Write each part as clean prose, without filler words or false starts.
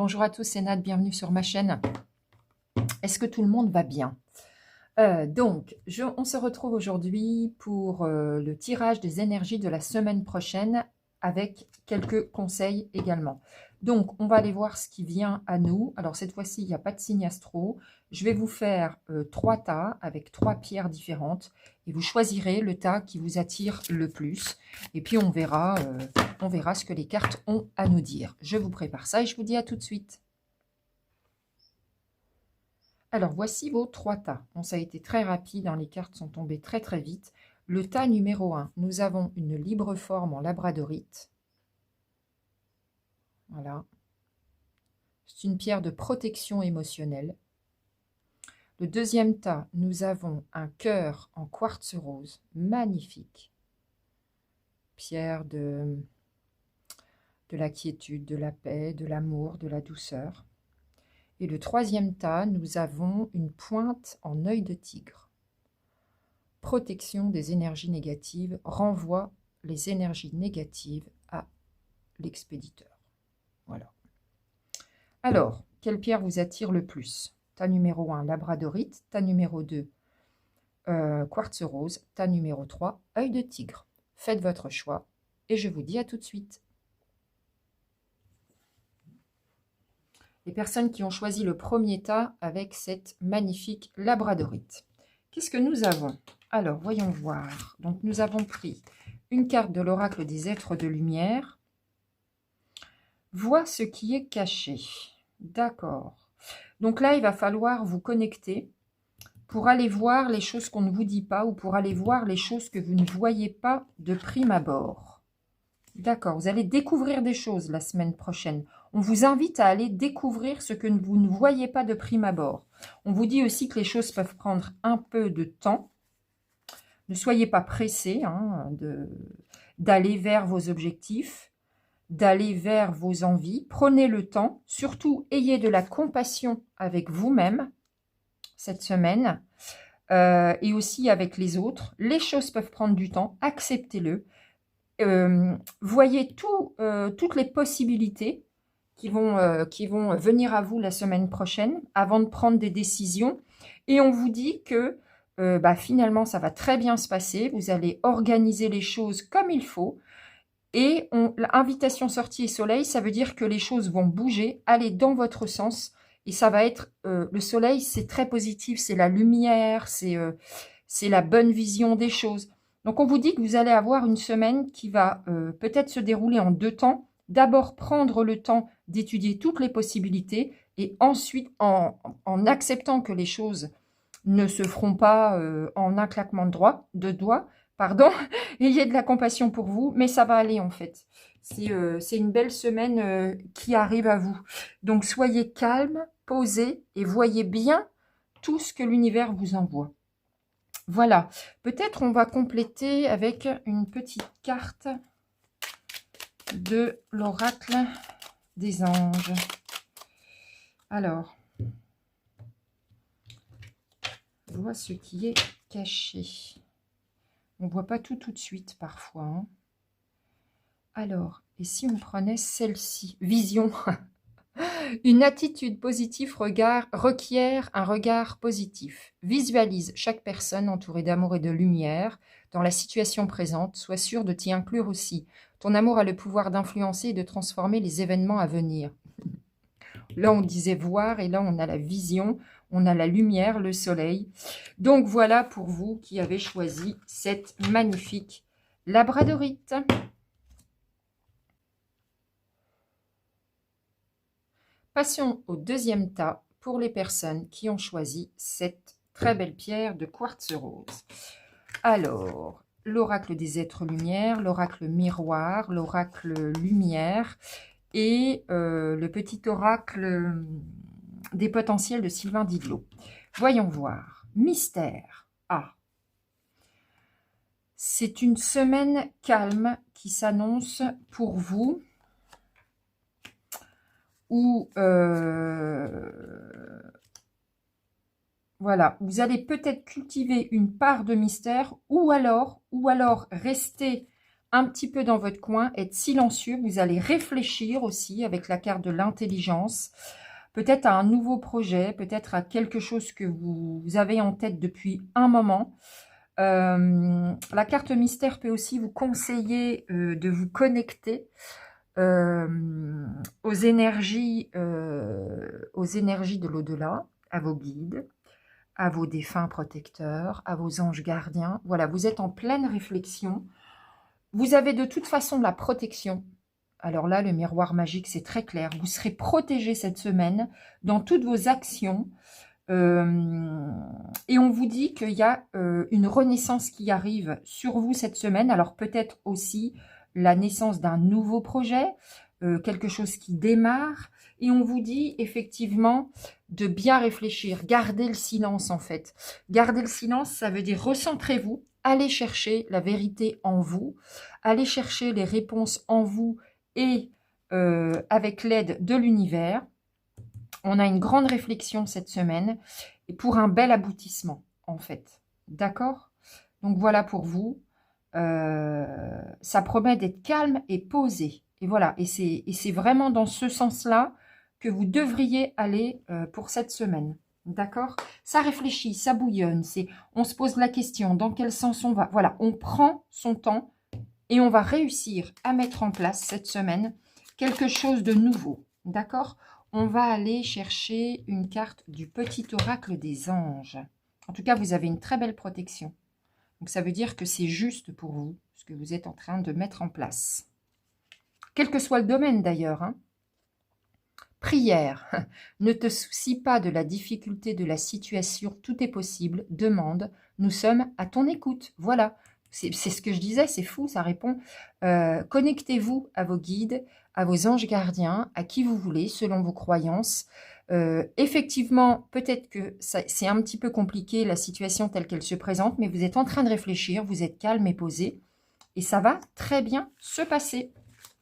Bonjour à tous, c'est Nad, bienvenue sur ma chaîne. Est-ce que tout le monde va bien? On se retrouve aujourd'hui pour le tirage des énergies de la semaine prochaine avec quelques conseils également. Donc, on va aller voir ce qui vient à nous. Alors, cette fois-ci, il n'y a pas de signe astro. Je vais vous faire 3 tas avec 3 pierres différentes et vous choisirez le tas qui vous attire le plus. Et puis, on verra ce que les cartes ont à nous dire. Je vous prépare ça et je vous dis à tout de suite. Alors, voici vos 3 tas. Bon, ça a été très rapide, hein, les cartes sont tombées très très vite. Le tas numéro 1, nous avons une libre forme en labradorite. Voilà. C'est une pierre de protection émotionnelle. Le deuxième tas, nous avons un cœur en quartz rose, magnifique. Pierre de la quiétude, de la paix, de l'amour, de la douceur. Et le troisième tas, nous avons une pointe en œil de tigre. Protection des énergies négatives, renvoie les énergies négatives à l'expéditeur. Voilà. Alors, quelle pierre vous attire le plus? Tas numéro 1, labradorite. Tas numéro 2, quartz rose. Tas numéro 3, œil de tigre. Faites votre choix et je vous dis à tout de suite. Les personnes qui ont choisi le premier tas avec cette magnifique labradorite. Qu'est-ce que nous avons? Alors, voyons voir. Donc, nous avons pris une carte de l'oracle des êtres de lumière. Vois ce qui est caché. D'accord. Donc là, il va falloir vous connecter pour aller voir les choses qu'on ne vous dit pas ou pour aller voir les choses que vous ne voyez pas de prime abord. D'accord, vous allez découvrir des choses la semaine prochaine. On vous invite à aller découvrir ce que vous ne voyez pas de prime abord. On vous dit aussi que les choses peuvent prendre un peu de temps. Ne soyez pas pressés d'aller vers vos objectifs, d'aller vers vos envies. Prenez le temps. Surtout, ayez de la compassion avec vous-même cette semaine et aussi avec les autres. Les choses peuvent prendre du temps. Acceptez-le. Voyez toutes les possibilités qui vont venir à vous la semaine prochaine avant de prendre des décisions. Et on vous dit que finalement, ça va très bien se passer. Vous allez organiser les choses comme il faut. Et l'invitation sortie et soleil, ça veut dire que les choses vont bouger, aller dans votre sens. Et ça va être, le soleil, c'est très positif, c'est la lumière, c'est la bonne vision des choses. Donc, on vous dit que vous allez avoir une semaine qui va peut-être se dérouler en 2 temps. D'abord, prendre le temps d'étudier toutes les possibilités et ensuite, en acceptant que les choses ne se feront pas en un claquement de doigts, pardon, ayez de la compassion pour vous, mais ça va aller en fait. C'est une belle semaine qui arrive à vous. Donc, soyez calme, posez et voyez bien tout ce que l'univers vous envoie. Voilà, peut-être on va compléter avec une petite carte de l'oracle des anges. Alors, vois ce qui est caché. On ne voit pas tout de suite parfois. Hein. Alors, et si on prenait celle-ci? Vision. Une attitude positive requiert un regard positif. Visualise chaque personne entourée d'amour et de lumière. Dans la situation présente, sois sûr de t'y inclure aussi. Ton amour a le pouvoir d'influencer et de transformer les événements à venir. Là, on disait voir et là, on a la vision, on a la lumière, le soleil. Donc, voilà pour vous qui avez choisi cette magnifique labradorite. Passons au deuxième tas pour les personnes qui ont choisi cette très belle pierre de quartz rose. Alors, l'oracle des êtres lumière, l'oracle miroir, l'oracle lumière et le petit oracle des potentiels de Sylvain Didlot. Voyons voir. Mystère. Ah. C'est une semaine calme qui s'annonce pour vous. Où voilà, vous allez peut-être cultiver une part de mystère ou alors rester un petit peu dans votre coin, être silencieux. Vous allez réfléchir aussi avec la carte de l'intelligence. Peut-être à un nouveau projet, peut-être à quelque chose que vous avez en tête depuis un moment. La carte mystère peut aussi vous conseiller de vous connecter aux énergies de l'au-delà, à vos guides, à vos défunts protecteurs, à vos anges gardiens. Voilà, vous êtes en pleine réflexion. Vous avez de toute façon de la protection. Alors là, le miroir magique, c'est très clair. Vous serez protégé cette semaine dans toutes vos actions. Et on vous dit qu'il y a une renaissance qui arrive sur vous cette semaine. Alors peut-être aussi la naissance d'un nouveau projet, quelque chose qui démarre. Et on vous dit effectivement de bien réfléchir. Gardez le silence en fait. Gardez le silence, ça veut dire recentrez-vous. Allez chercher la vérité en vous. Allez chercher les réponses en vous et avec l'aide de l'univers. On a une grande réflexion cette semaine et pour un bel aboutissement, en fait. D'accord? Donc, voilà pour vous. Ça promet d'être calme et posé. Et voilà. Et c'est vraiment dans ce sens-là que vous devriez aller pour cette semaine. D'accord? Ça réfléchit, ça bouillonne. On se pose la question, dans quel sens on va? Voilà, on prend son temps et on va réussir à mettre en place cette semaine quelque chose de nouveau. D'accord? On va aller chercher une carte du petit oracle des anges. En tout cas, vous avez une très belle protection. Donc, ça veut dire que c'est juste pour vous, ce que vous êtes en train de mettre en place. Quel que soit le domaine d'ailleurs. Hein. Prière. Ne te soucie pas de la difficulté de la situation, tout est possible. Demande. Nous sommes à ton écoute. Voilà. C'est ce que je disais, c'est fou, ça répond. Connectez-vous à vos guides, à vos anges gardiens, à qui vous voulez, selon vos croyances. Effectivement, peut-être que c'est un petit peu compliqué, la situation telle qu'elle se présente, mais vous êtes en train de réfléchir, vous êtes calme et posé, et ça va très bien se passer.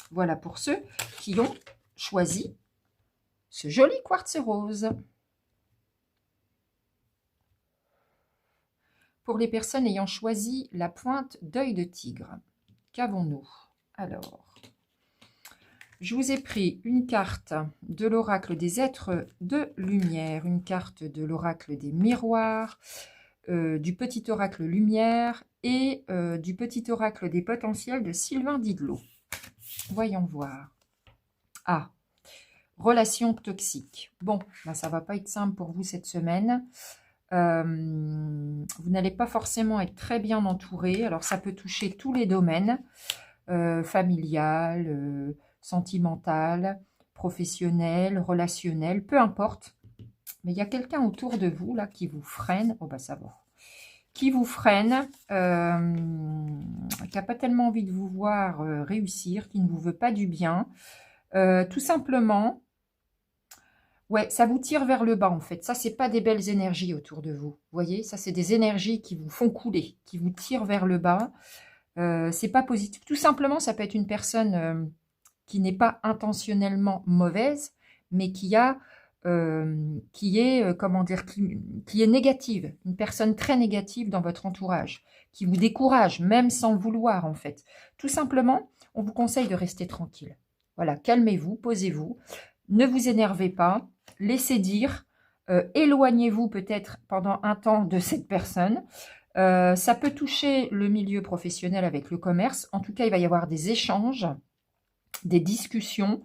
Voilà pour ceux qui ont choisi ce joli quartz rose. Pour les personnes ayant choisi la pointe d'œil de tigre, qu'avons-nous? Alors, je vous ai pris une carte de l'oracle des êtres de lumière, une carte de l'oracle des miroirs, du petit oracle lumière et du petit oracle des potentiels de Sylvain Didlot. Voyons voir. Ah, relation toxique. Bon, ben ça ne va pas être simple pour vous cette semaine. Vous n'allez pas forcément être très bien entouré. Alors, ça peut toucher tous les domaines, familial, sentimental, professionnel, relationnel, peu importe. Mais il y a quelqu'un autour de vous, là, qui vous freine. Oh, bah, ça va. Qui vous freine, qui n'a pas tellement envie de vous voir réussir, qui ne vous veut pas du bien. Tout simplement... Ouais, ça vous tire vers le bas en fait. Ça, c'est pas des belles énergies autour de vous. Vous voyez, ça, c'est des énergies qui vous font couler, qui vous tirent vers le bas. C'est pas positif. Tout simplement, ça peut être une personne qui n'est pas intentionnellement mauvaise, mais qui est, comment dire, qui est négative. Une personne très négative dans votre entourage, qui vous décourage, même sans le vouloir en fait. Tout simplement, on vous conseille de rester tranquille. Voilà, calmez-vous, posez-vous. Ne vous énervez pas. Laissez dire, éloignez-vous peut-être pendant un temps de cette personne. Ça peut toucher le milieu professionnel avec le commerce. En tout cas, il va y avoir des échanges, des discussions.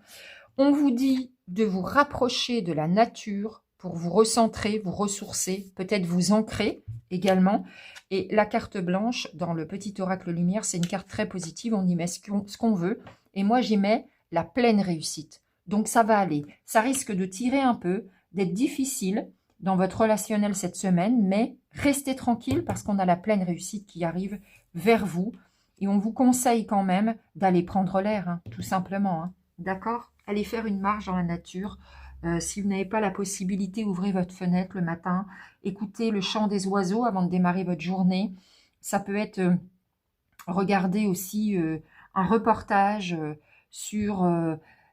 On vous dit de vous rapprocher de la nature pour vous recentrer, vous ressourcer, peut-être vous ancrer également. Et la carte blanche dans le petit oracle lumière, c'est une carte très positive. On y met ce qu'on veut. Et moi, j'y mets la pleine réussite. Donc, ça va aller. Ça risque de tirer un peu, d'être difficile dans votre relationnel cette semaine, mais restez tranquille parce qu'on a la pleine réussite qui arrive vers vous. Et on vous conseille quand même d'aller prendre l'air, hein, tout simplement. Hein. D'accord? Allez faire une marche dans la nature. Si vous n'avez pas la possibilité, ouvrez votre fenêtre le matin. Écoutez le chant des oiseaux avant de démarrer votre journée. Ça peut être regarder aussi un reportage sur...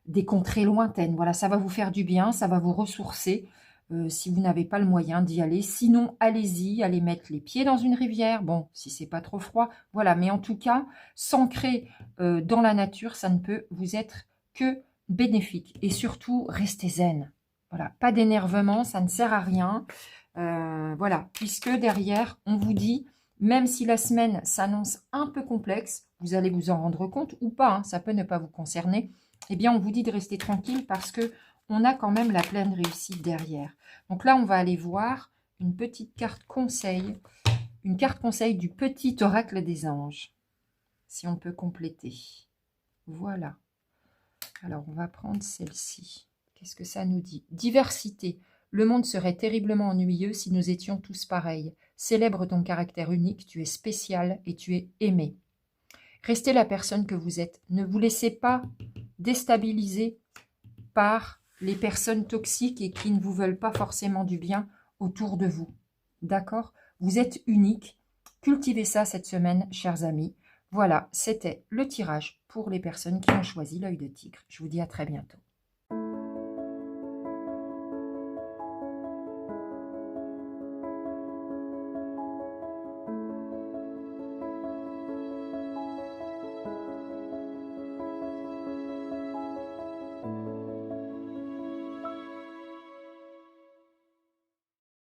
des contrées lointaines. Voilà, ça va vous faire du bien, ça va vous ressourcer. si vous n'avez pas le moyen d'y aller. Sinon, allez-y, allez mettre les pieds dans une rivière. Bon, si c'est pas trop froid, voilà. Mais en tout cas, s'ancrer dans la nature, ça ne peut vous être que bénéfique. Et surtout, restez zen. Voilà, pas d'énervement, ça ne sert à rien. Voilà, puisque derrière, on vous dit, même si la semaine s'annonce un peu complexe, vous allez vous en rendre compte ou pas, hein, ça peut ne pas vous concerner, eh bien, on vous dit de rester tranquille parce que on a quand même la pleine réussite derrière. Donc là, on va aller voir une petite carte conseil, une carte conseil du petit oracle des anges, si on peut compléter. Voilà. Alors, on va prendre celle-ci. Qu'est-ce que ça nous dit? Diversité. Le monde serait terriblement ennuyeux si nous étions tous pareils. Célèbre ton caractère unique, tu es spécial et tu es aimé. Restez la personne que vous êtes. Ne vous laissez pas déstabiliser par les personnes toxiques et qui ne vous veulent pas forcément du bien autour de vous. D'accord? Vous êtes unique. Cultivez ça cette semaine, chers amis. Voilà, c'était le tirage pour les personnes qui ont choisi l'œil de tigre. Je vous dis à très bientôt.